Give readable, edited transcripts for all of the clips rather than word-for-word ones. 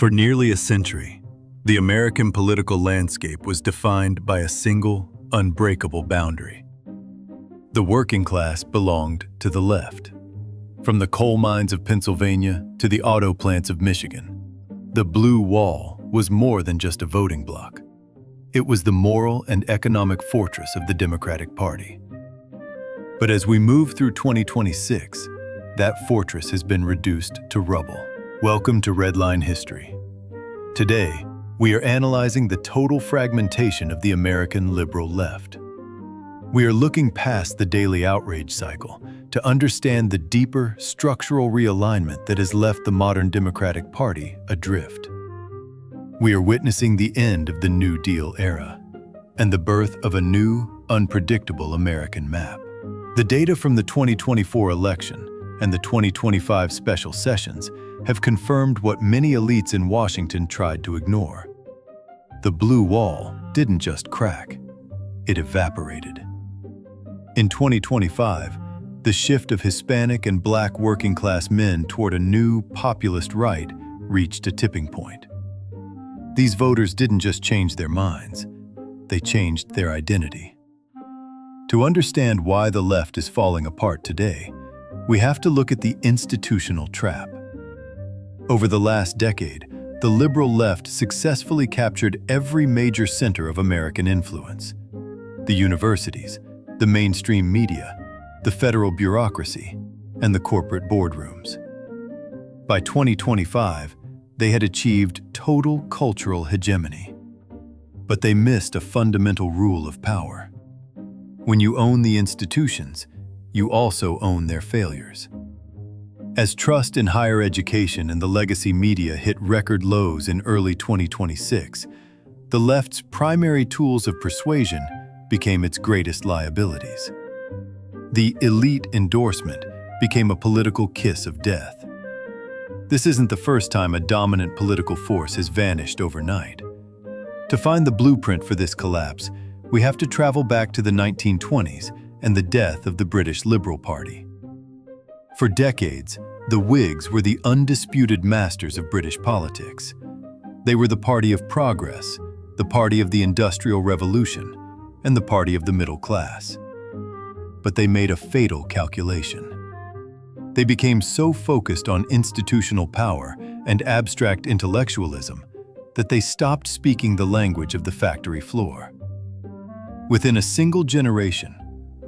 For nearly a century, the American political landscape was defined by a single, unbreakable boundary. The working class belonged to the left. From the coal mines of Pennsylvania to the auto plants of Michigan, the Blue Wall was more than just a voting bloc. It was the moral and economic fortress of the Democratic Party. But as we move through 2026, that fortress has been reduced to rubble. Welcome to Redline History. Today, we are analyzing the total fragmentation of the American liberal left. We are looking past the daily outrage cycle to understand the deeper structural realignment that has left the modern Democratic Party adrift. We are witnessing the end of the New Deal era and the birth of a new, unpredictable American map. The data from the 2024 election and the 2025 special sessions have confirmed what many elites in Washington tried to ignore. The Blue Wall didn't just crack, it evaporated. In 2025, the shift of Hispanic and Black working class men toward a new populist right reached a tipping point. These voters didn't just change their minds, they changed their identity. To understand why the left is falling apart today, we have to look at the institutional trap. Over the last decade, the liberal left successfully captured every major center of American influence: the universities, the mainstream media, the federal bureaucracy, and the corporate boardrooms. By 2025, they had achieved total cultural hegemony. But they missed a fundamental rule of power. When you own the institutions, you also own their failures. As trust in higher education and the legacy media hit record lows in early 2026, the left's primary tools of persuasion became its greatest liabilities. The elite endorsement became a political kiss of death. This isn't the first time a dominant political force has vanished overnight. To find the blueprint for this collapse, we have to travel back to the 1920s and the death of the British Liberal Party. For decades, the Whigs were the undisputed masters of British politics. They were the party of progress, the party of the Industrial Revolution, and the party of the middle class. But they made a fatal calculation. They became so focused on institutional power and abstract intellectualism that they stopped speaking the language of the factory floor. Within a single generation,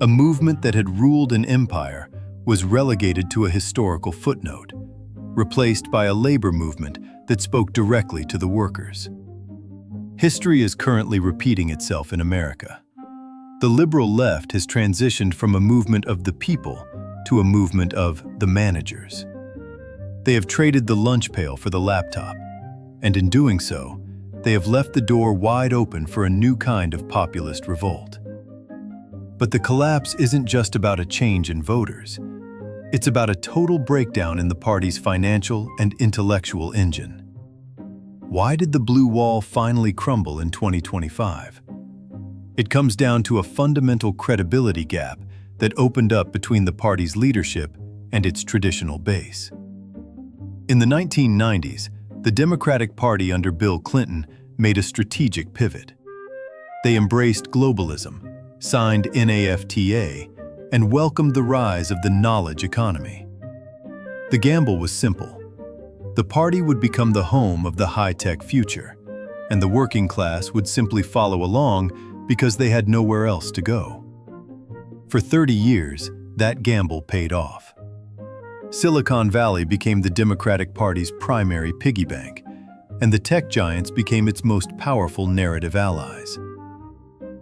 a movement that had ruled an empire was relegated to a historical footnote, replaced by a labor movement that spoke directly to the workers. History is currently repeating itself in America. The liberal left has transitioned from a movement of the people to a movement of the managers. They have traded the lunch pail for the laptop, and in doing so, they have left the door wide open for a new kind of populist revolt. But the collapse isn't just about a change in voters. It's about a total breakdown in the party's financial and intellectual engine. Why did the Blue Wall finally crumble in 2025? It comes down to a fundamental credibility gap that opened up between the party's leadership and its traditional base. In the 1990s, the Democratic Party under Bill Clinton made a strategic pivot. They embraced globalism, signed NAFTA, and welcomed the rise of the knowledge economy. The gamble was simple. The party would become the home of the high-tech future, and the working class would simply follow along because they had nowhere else to go. For 30 years, that gamble paid off. Silicon Valley became the Democratic Party's primary piggy bank, and the tech giants became its most powerful narrative allies.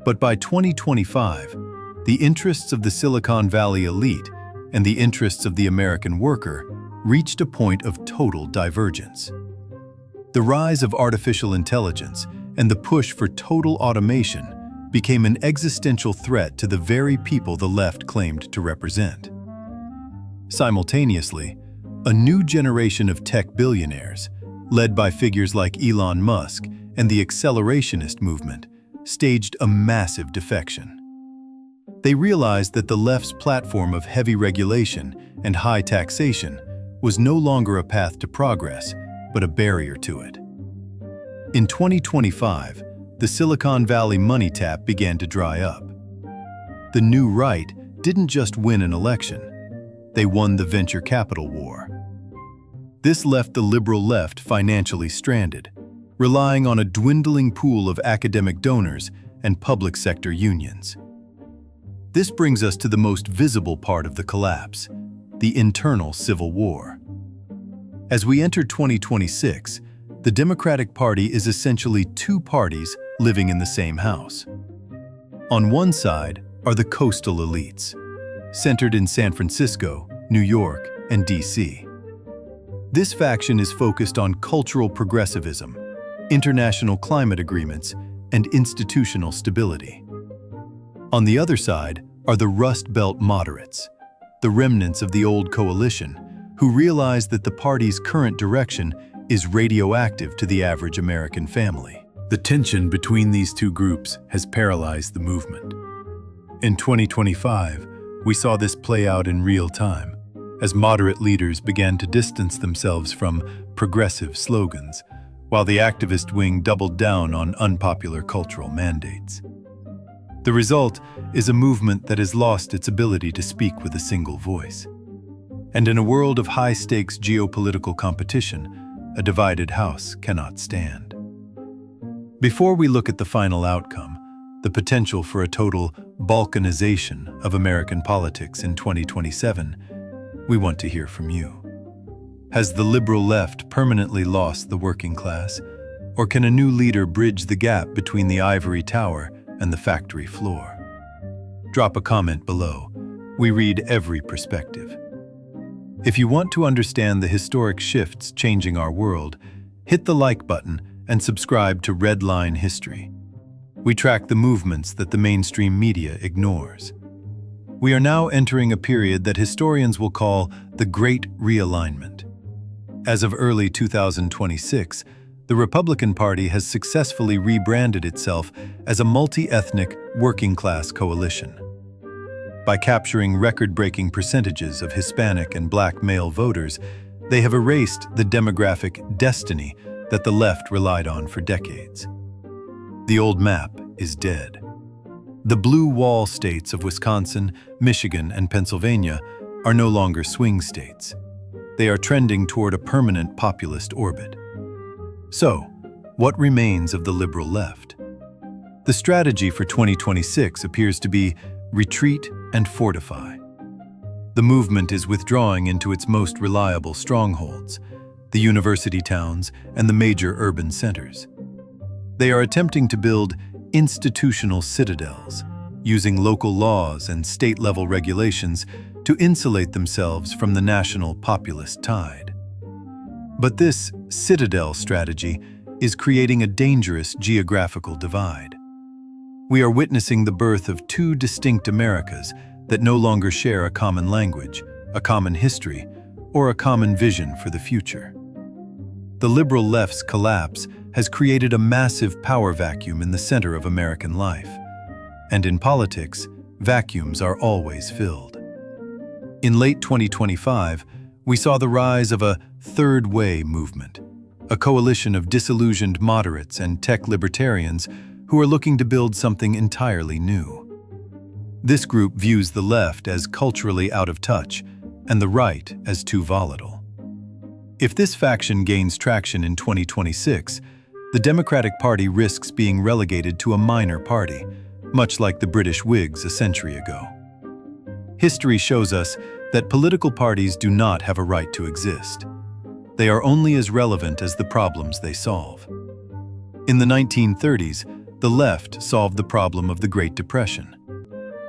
But by 2025, the interests of the Silicon Valley elite and the interests of the American worker reached a point of total divergence. The rise of artificial intelligence and the push for total automation became an existential threat to the very people the left claimed to represent. Simultaneously, a new generation of tech billionaires, led by figures like Elon Musk and the accelerationist movement, staged a massive defection. They realized that the left's platform of heavy regulation and high taxation was no longer a path to progress, but a barrier to it. In 2025, the Silicon Valley money tap began to dry up. The new right didn't just win an election, they won the venture capital war. This left the liberal left financially stranded, relying on a dwindling pool of academic donors and public sector unions. This brings us to the most visible part of the collapse, the internal civil war. As we enter 2026, the Democratic Party is essentially two parties living in the same house. On one side are the coastal elites, centered in San Francisco, New York, and DC. This faction is focused on cultural progressivism, international climate agreements, and institutional stability. On the other side are the Rust Belt moderates, the remnants of the old coalition, who realize that the party's current direction is radioactive to the average American family. The tension between these two groups has paralyzed the movement. In 2025, we saw this play out in real time, as moderate leaders began to distance themselves from progressive slogans, while the activist wing doubled down on unpopular cultural mandates. The result is a movement that has lost its ability to speak with a single voice. And in a world of high-stakes geopolitical competition, a divided house cannot stand. Before we look at the final outcome, the potential for a total balkanization of American politics in 2027, we want to hear from you. Has the liberal left permanently lost the working class, or can a new leader bridge the gap between the ivory tower and the factory floor? Drop a comment below. We read every perspective. If you want to understand the historic shifts changing our world, hit the like button and subscribe to Redline History. We track the movements that the mainstream media ignores. We are now entering a period that historians will call the Great Realignment. As of early 2026, the Republican Party has successfully rebranded itself as a multi-ethnic, working-class coalition. By capturing record-breaking percentages of Hispanic and Black male voters, they have erased the demographic destiny that the left relied on for decades. The old map is dead. The blue wall states of Wisconsin, Michigan, and Pennsylvania are no longer swing states. They are trending toward a permanent populist orbit. So, what remains of the liberal left? The strategy for 2026 appears to be retreat and fortify. The movement is withdrawing into its most reliable strongholds, the university towns and the major urban centers. They are attempting to build institutional citadels, using local laws and state-level regulations to insulate themselves from the national populist tide. But this citadel strategy is creating a dangerous geographical divide. We are witnessing the birth of two distinct Americas that no longer share a common language, a common history, or a common vision for the future. The liberal left's collapse has created a massive power vacuum in the center of American life. And in politics, vacuums are always filled. In late 2025, we saw the rise of a third way movement, a coalition of disillusioned moderates and tech libertarians who are looking to build something entirely new. This group views the left as culturally out of touch and the right as too volatile. If this faction gains traction in 2026, the Democratic Party risks being relegated to a minor party, much like the British Whigs a century ago. History shows us that political parties do not have a right to exist. They are only as relevant as the problems they solve. In the 1930s, the left solved the problem of the Great Depression.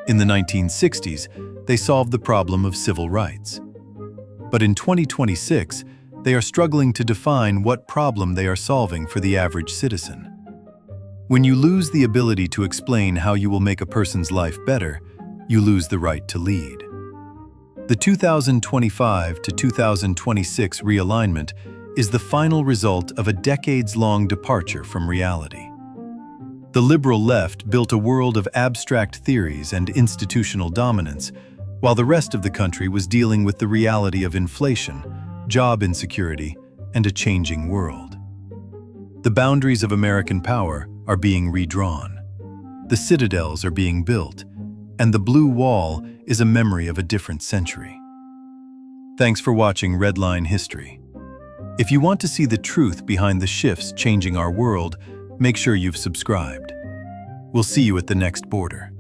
In the 1960s, they solved the problem of civil rights. But in 2026, they are struggling to define what problem they are solving for the average citizen. When you lose the ability to explain how you will make a person's life better, you lose the right to lead. The 2025 to 2026 realignment is the final result of a decades-long departure from reality. The liberal left built a world of abstract theories and institutional dominance, while the rest of the country was dealing with the reality of inflation, job insecurity, and a changing world. The boundaries of American power are being redrawn. The citadels are being built, and the blue wall is a memory of a different century. Thanks for watching Redline History. If you want to see the truth behind the shifts changing our world, make sure you've subscribed. We'll see you at the next border.